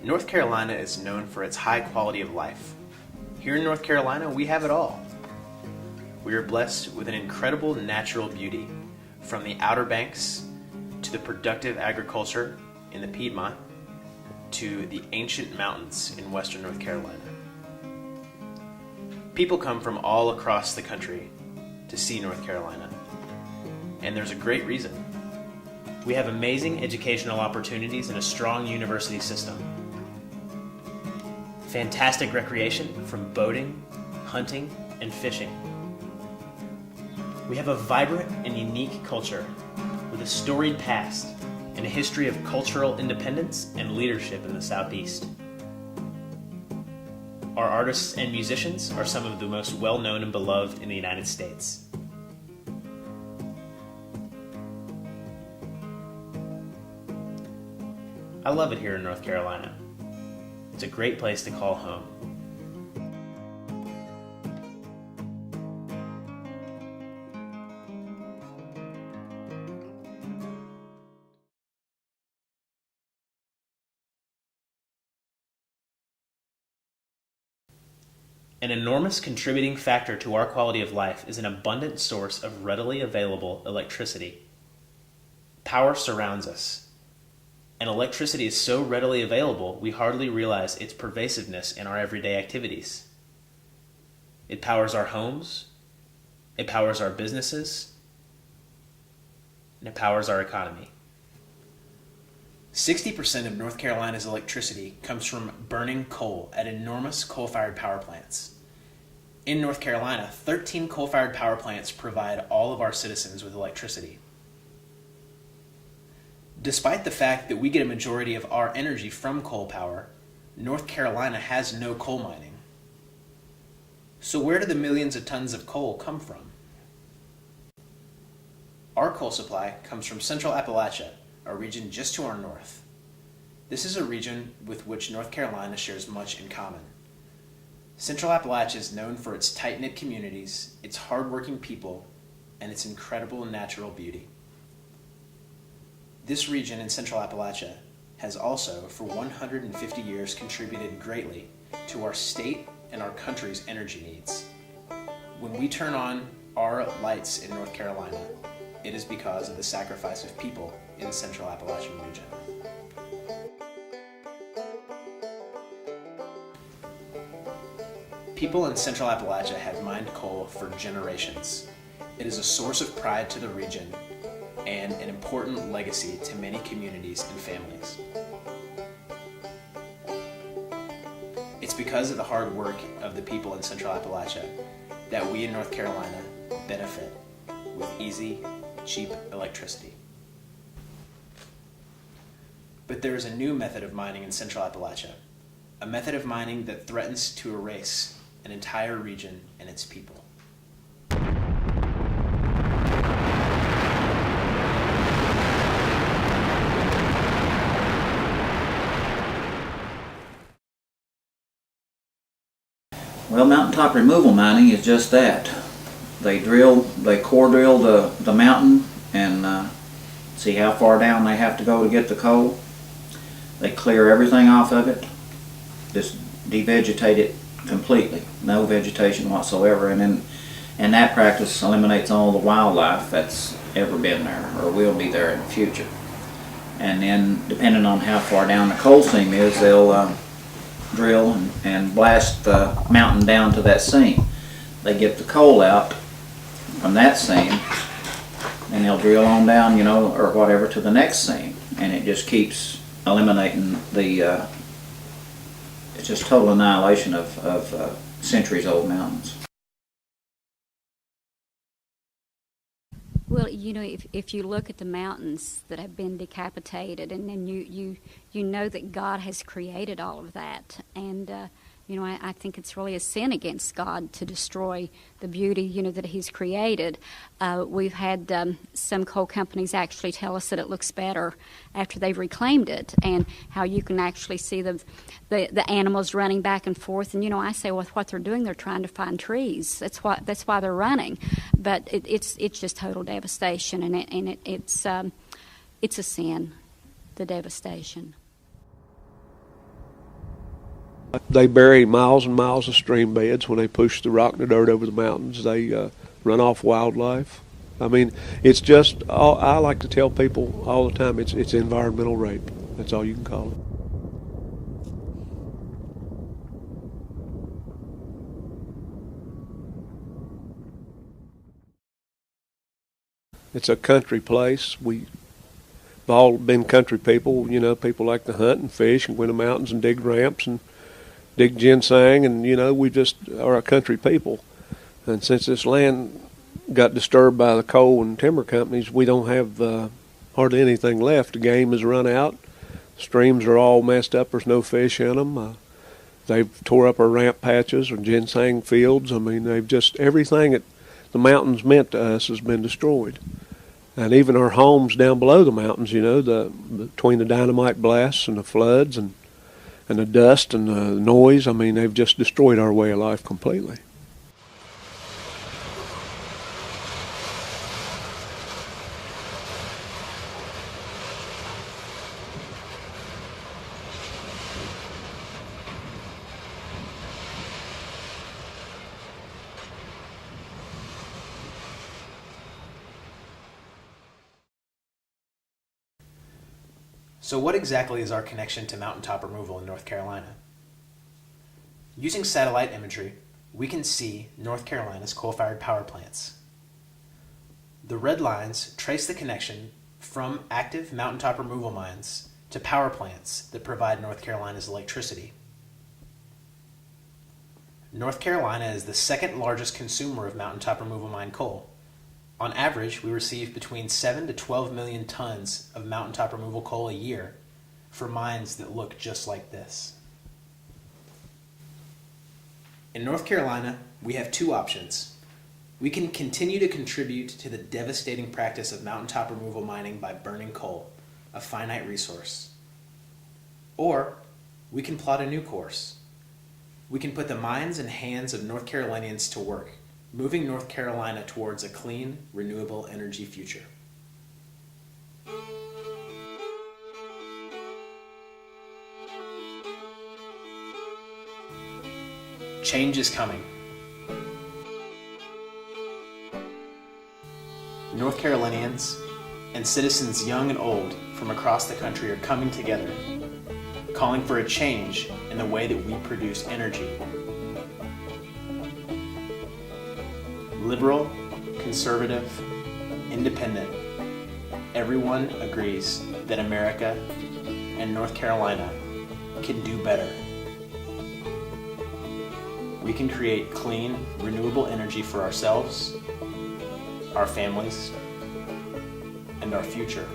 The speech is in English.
North Carolina is known for its high quality of life. Here in North Carolina, we have it all. We are blessed with an incredible natural beauty, from the Outer Banks to the productive agriculture in the Piedmont to the ancient mountains in western North Carolina. People come from all across the country to see North Carolina, and there's a great reason. We have amazing educational opportunities and a strong university system. Fantastic recreation from boating, hunting, and fishing. We have a vibrant and unique culture with a storied past and a history of cultural independence and leadership in the Southeast. Our artists and musicians are some of the most well-known and beloved in the United States. I love it here in North Carolina. It's a great place to call home. An enormous contributing factor to our quality of life is an abundant source of readily available electricity. Power surrounds us, and electricity is so readily available we hardly realize its pervasiveness in our everyday activities. It powers our homes, it powers our businesses, and it powers our economy. 60% of North Carolina's electricity comes from burning coal at enormous coal-fired power plants. In North Carolina, 13 coal-fired power plants provide all of our citizens with electricity. Despite the fact that we get a majority of our energy from coal power, North Carolina has no coal mining. So where do the millions of tons of coal come from? Our coal supply comes from Central Appalachia, a region just to our north. This is a region with which North Carolina shares much in common. Central Appalachia is known for its tight-knit communities, its hard-working people, and its incredible natural beauty. This region in Central Appalachia has also, for 150 years, contributed greatly to our state and our country's energy needs. When we turn on our lights in North Carolina, it is because of the sacrifice of people in the Central Appalachian region. People in Central Appalachia have mined coal for generations. It is a source of pride to the region and an important legacy to many communities and families. It's because of the hard work of the people in Central Appalachia that we in North Carolina benefit with easy, cheap electricity. But there is a new method of mining in Central Appalachia, a method of mining that threatens to erase an entire region and its people. Well, mountaintop removal mining is just that. They core drill the mountain and see how far down they have to go to get the coal. They clear everything off of it, just devegetate it completely, no vegetation whatsoever, and that practice eliminates all the wildlife that's ever been there or will be there in the future. And then, depending on how far down the coal seam is, they'll drill and blast the mountain down to that seam. They get the coal out from that seam, and they'll drill on down, or whatever, to the next seam, and it just keeps eliminating the it's just total annihilation of centuries-old mountains. Well, if you look at the mountains that have been decapitated, and then you know that God has created all of that, and I think it's really a sin against God to destroy the beauty, that He's created. We've had some coal companies actually tell us that it looks better after they've reclaimed it, and how you can actually see the animals running back and forth. And I say, well, what they're doing, they're trying to find trees. That's why they're running. But it's just total devastation, and it's a sin, the devastation. They bury miles and miles of stream beds when they push the rock and the dirt over the mountains. They run off wildlife. I mean, it's just, I like to tell people all the time, it's environmental rape. That's all you can call it. It's a country place. We've all been country people, you know, people like to hunt and fish and go in the mountains and dig ramps and dig ginseng, and, you know, we just are a country people. And since this land got disturbed by the coal and timber companies, we don't have hardly anything left. The game has run out. Streams are all messed up. There's no fish in them. They've tore up our ramp patches or ginseng fields. I mean, they've just, everything that the mountains meant to us has been destroyed. And even our homes down below the mountains, you know, between the dynamite blasts and the floods and the dust and the noise, I mean, they've just destroyed our way of life completely. So what exactly is our connection to mountaintop removal in North Carolina? Using satellite imagery, we can see North Carolina's coal-fired power plants. The red lines trace the connection from active mountaintop removal mines to power plants that provide North Carolina's electricity. North Carolina is the second largest consumer of mountaintop removal mine coal. On average, we receive between 7 to 12 million tons of mountaintop removal coal a year for mines that look just like this. In North Carolina, we have two options. We can continue to contribute to the devastating practice of mountaintop removal mining by burning coal, a finite resource. Or we can plot a new course. We can put the minds and hands of North Carolinians to work, moving North Carolina towards a clean, renewable energy future. Change is coming. North Carolinians and citizens young and old from across the country are coming together, calling for a change in the way that we produce energy. Liberal, conservative, independent, everyone agrees that America and North Carolina can do better. We can create clean, renewable energy for ourselves, our families, and our future.